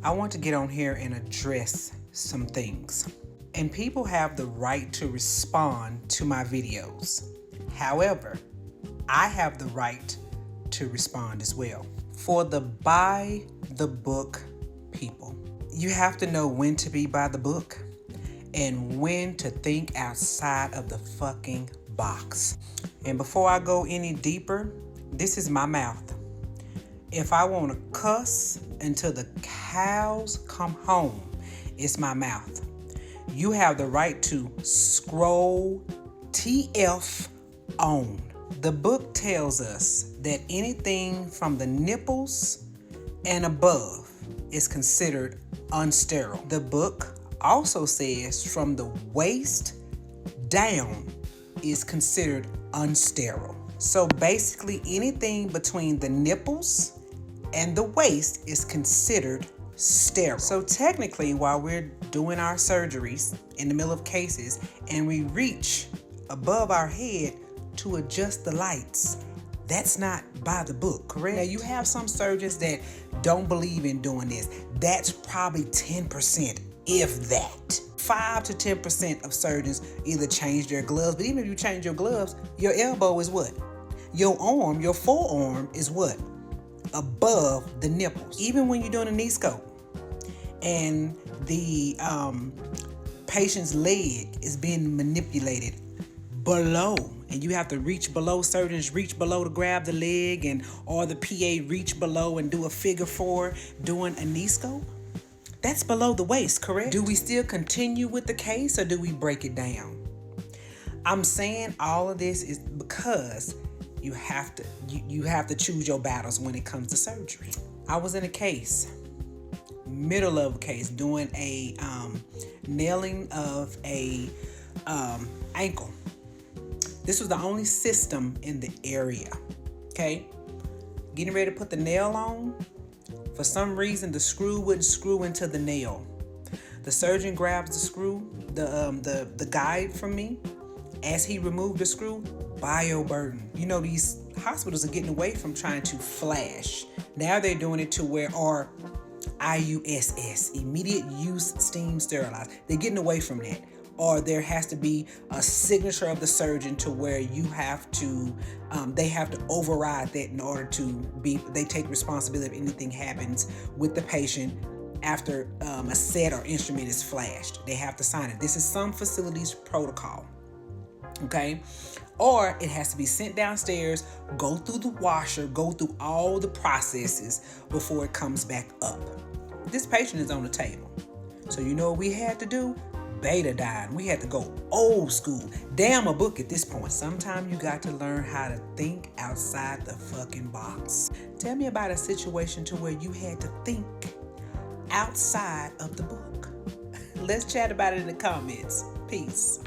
I want to get on here and address some things. And people have the right to respond to my videos. However, I have the right to respond as well. For the buy the book people, you have to know when to be by the book and when to think outside of the fucking box. And before I go any deeper, this is my mouth. If I want to cuss until the cows come home, it's my mouth. You have the right to scroll TF on. The book tells us that anything from the nipples and above is considered unsterile. The book also says from the waist down is considered unsterile. So basically anything between the nipples and the waist is considered sterile. So technically, while we're doing our surgeries in the middle of cases and we reach above our head to adjust the lights, that's not by the book, correct? Now you have some surgeons that don't believe in doing this. That's probably 10%, if that. 5 to 10% of surgeons either change their gloves, but even if you change your gloves, your elbow is what? Your arm, your forearm is what? Above the nipples. Even when you're doing a knee scope and the patient's leg is being manipulated below, and you have to reach below, surgeons reach below to grab the leg, and or the PA reach below and do a figure 4 doing a knee scope. That's below the waist, correct? Do we still continue with the case or do we break it down? I'm saying all of this is because you have to choose your battles when it comes to surgery. I was in a case, middle of a case, doing a nailing of a ankle. This was the only system in the area, okay? Getting ready to put the nail on. For some reason, the screw wouldn't screw into the nail. The surgeon grabs the screw, the guide from me. As he removed the screw, bioburden. You know, these hospitals are getting away from trying to flash. Now they're doing it to where, or IUSS, immediate use steam sterilized. They're getting away from that. Or there has to be a signature of the surgeon to where you have to, they have to override that in order to be, they take responsibility if anything happens with the patient after a set or instrument is flashed. They have to sign it. This is some facilities' protocol, okay? Or it has to be sent downstairs, go through the washer, go through all the processes before it comes back up. This patient is on the table. So you know what we had to do? Betadine. We had to go old school. Damn a book at this point. Sometimes you got to learn how to think outside the fucking box. Tell me about a situation to where you had to think outside of the book. Let's chat about it in the comments. Peace.